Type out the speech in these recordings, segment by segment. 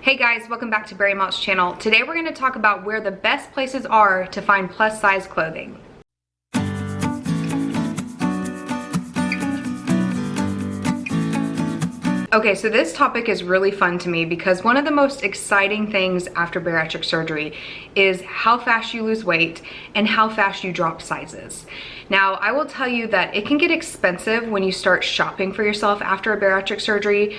Hey guys, welcome back to Bryant's channel. Today we're going to talk about where the best places are to find plus size clothing. Okay, so this topic is really fun to me because one of the most exciting things after bariatric surgery is how fast you lose weight and how fast you drop sizes. Now, I will tell you that it can get expensive when you start shopping for yourself after a bariatric surgery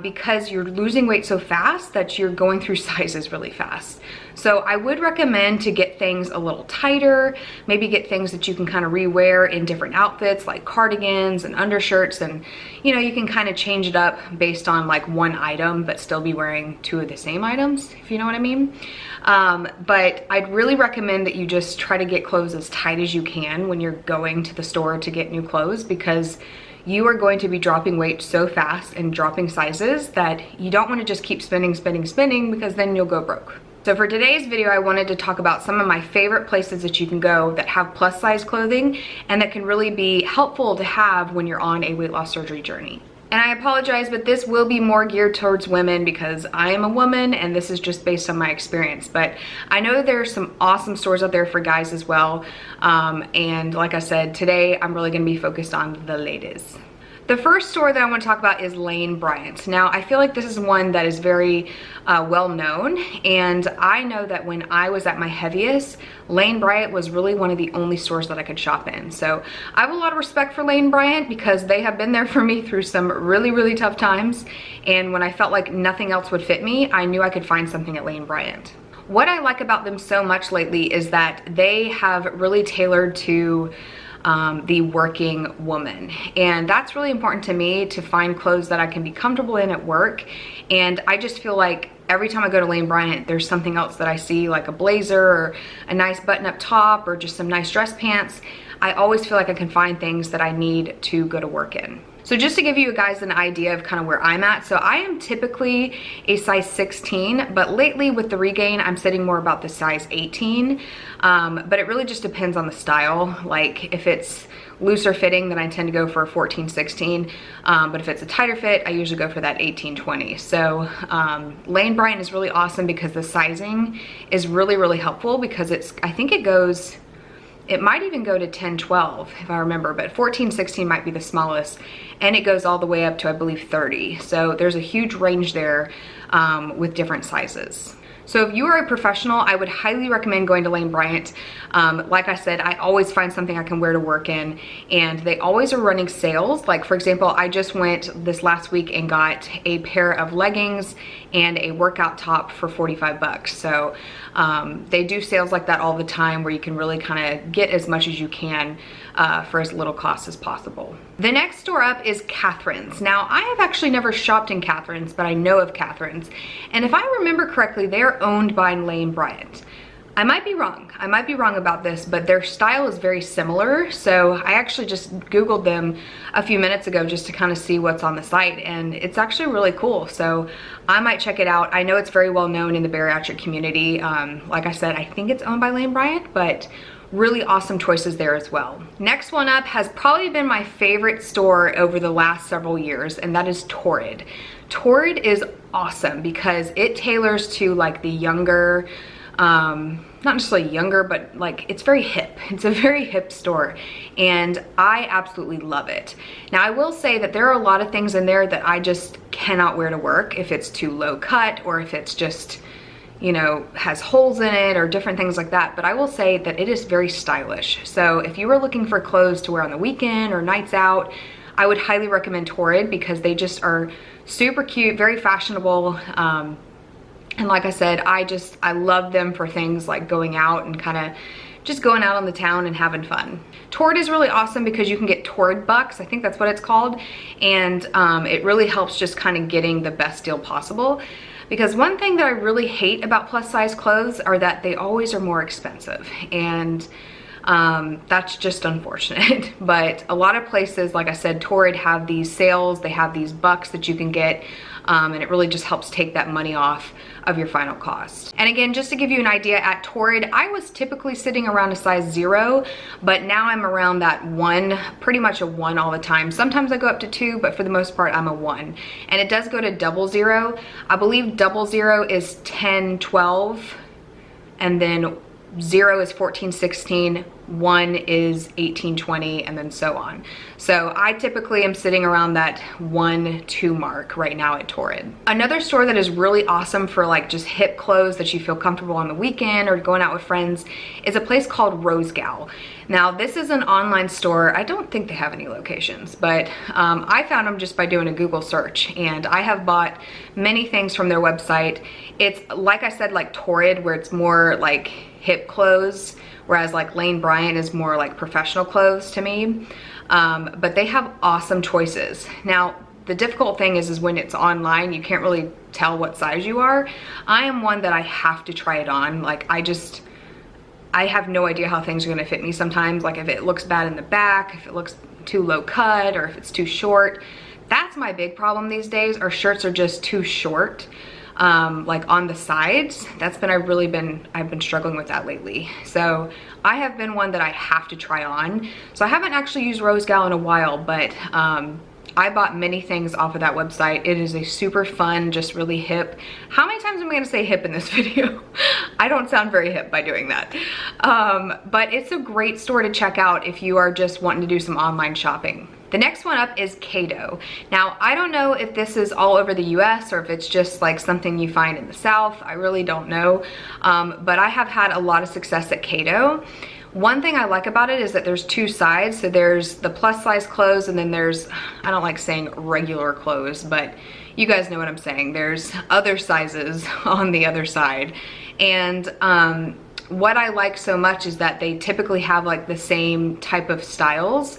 because you're losing weight so fast that you're going through sizes really fast. So I would recommend to get things a little tighter, maybe get things that you can kind of rewear in different outfits like cardigans and undershirts, and you know, you can kind of change it up based on like one item but still be wearing two of the same items, if you know what I mean. But I'd really recommend that you just try to get clothes as tight as you can when you're going to the store to get new clothes, because you are going to be dropping weight so fast and dropping sizes that you don't want to just keep spending, because then you'll go broke. So for today's video, I wanted to talk about some of my favorite places that you can go that have plus size clothing and that can really be helpful to have when you're on a weight loss surgery journey. And I apologize, but this will be more geared towards women because I am a woman and this is just based on my experience. But I know there's some awesome stores out there for guys as well. And like I said, today I'm really gonna be focused on the ladies. The first store that I want to talk about is Bryant. Now, I feel like this is one that is very well known, and I know that when I was at my heaviest, Bryant was really one of the only stores that I could shop in. So I have a lot of respect for Bryant because they have been there for me through some really tough times, and when I felt like nothing else would fit me, I knew I could find something at Bryant. What I like about them so much lately is that they have really tailored to the working woman, and that's really important to me, to find clothes that I can be comfortable in at work. And I just feel like every time I go to Bryant, there's something else that I see, like a blazer or a nice button-up top or just some nice dress pants. I always feel like I can find things that I need to go to work in. So just to give you guys an idea of kind of where I'm at, so I am typically a size 16, but lately with the regain, I'm sitting more about the size 18. But it really just depends on the style. Like if it's looser fitting, then I tend to go for a 14, 16. But if it's a tighter fit, I usually go for that 18, 20. So Bryant is really awesome because the sizing is really helpful, because I think it might even go to 10, 12 if I remember, but 14, 16 might be the smallest, and it goes all the way up to, I believe, 30. So there's a huge range there with different sizes. So if you are a professional, I would highly recommend going to Bryant. Like I said, I always find something I can wear to work in, and they always are running sales. Like for example, I just went this last week and got a pair of leggings and a workout top for 45 bucks. So they do sales like that all the time, where you can really kind of get as much as you can for as little cost as possible. The next store up is Catherine's. Now, I have actually never shopped in Catherine's, but I know of Catherine's. And if I remember correctly, they're owned by Bryant. I might be wrong. I might be wrong about this, but their style is very similar. So I actually just Googled them a few minutes ago just to kind of see what's on the site, and it's actually really cool. So I might check it out. I know it's very well known in the bariatric community. Like I said, I think it's owned by Bryant, but really awesome choices there as well. Next one up has probably been my favorite store over the last several years, and that is Torrid. Torrid is awesome because it tailors to like the younger, not necessarily younger, but like it's very hip. It's a very hip store, and I absolutely love it. Now, I will say that there are a lot of things in there that I just cannot wear to work if it's too low cut, or if it's just, you know, has holes in it or different things like that. But I will say that it is very stylish. So if you were looking for clothes to wear on the weekend or nights out, I would highly recommend Torrid, because they just are super cute, very fashionable. And like I said, I love them for things like going out and kind of just going out on the town and having fun. Torrid is really awesome because you can get Torrid bucks, I think that's what it's called. And it really helps just kind of getting the best deal possible. Because one thing that I really hate about plus size clothes are that they always are more expensive, and that's just unfortunate. But a lot of places, like I said, Torrid have these sales, they have these bucks that you can get and it really just helps take that money off of your final cost. And again, just to give you an idea, at Torrid, I was typically sitting around a size 0, but now I'm around that 1, pretty much a 1 all the time. Sometimes I go up to 2, but for the most part, I'm a 1. And it does go to 00. I believe 00 is 10, 12, and then 0 is 14, 16, 1 is 18, 20, and then so on. So I typically am sitting around that 1, 2 mark right now at Torrid. Another store that is really awesome for like just hip clothes that you feel comfortable on the weekend or going out with friends is a place called Rose Gal. Now this is an online store. I don't think they have any locations, but I found them just by doing a Google search, and I have bought many things from their website. It's like I said, like Torrid, where it's more like hip clothes, whereas like Bryant is more like professional clothes to me. But they have awesome choices. Now, the difficult thing is when it's online, you can't really tell what size you are. I am one that I have to try it on. Like I have no idea how things are gonna fit me sometimes. Like if it looks bad in the back, if it looks too low cut, or if it's too short. That's my big problem these days. Our shirts are just too short. Like on the sides. That's been, I've been struggling with that lately. So I have been one that I have to try on. So I haven't actually used Rose Gal in a while, but I bought many things off of that website. It is a super fun, just really hip. How many times am I gonna say hip in this video? I don't sound very hip by doing that. But it's a great store to check out if you are just wanting to do some online shopping. The next one up is Cato. Now, I don't know if this is all over the US or if it's just like something you find in the South. I really don't know. But I have had a lot of success at Cato. One thing I like about it is that there's 2 sides. So there's the plus size clothes, and then there's, I don't like saying regular clothes, but you guys know what I'm saying. There's other sizes on the other side. And what I like so much is that they typically have like the same type of styles.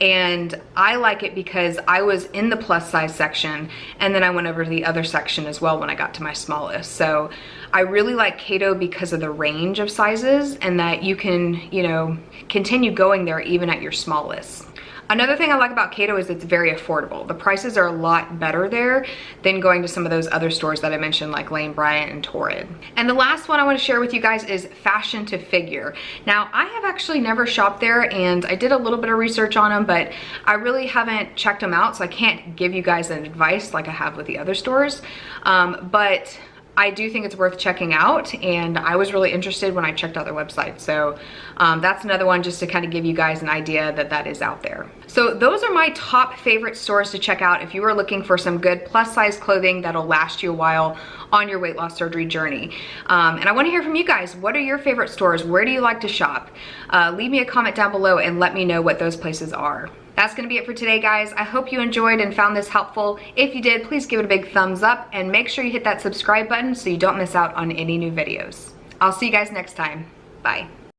And I like it because I was in the plus size section, and then I went over to the other section as well when I got to my smallest. So I really like Cato because of the range of sizes, and that you can, you know, continue going there even at your smallest. Another thing I like about Cato is it's very affordable. The prices are a lot better there than going to some of those other stores that I mentioned, like Bryant and Torrid. And the last one I want to share with you guys is Fashion to Figure. Now, I have actually never shopped there, and I did a little bit of research on them, but I really haven't checked them out, so I can't give you guys an advice like I have with the other stores. But I do think it's worth checking out, and I was really interested when I checked out their website. So that's another one just to kind of give you guys an idea that that is out there. So those are my top favorite stores to check out if you are looking for some good plus size clothing that'll last you a while on your weight loss surgery journey. And I want to hear from you guys. What are your favorite stores? Where do you like to shop? Leave me a comment down below and let me know what those places are. That's gonna be it for today, guys. I hope you enjoyed and found this helpful. If you did, please give it a big thumbs up and make sure you hit that subscribe button so you don't miss out on any new videos. I'll see you guys next time. Bye.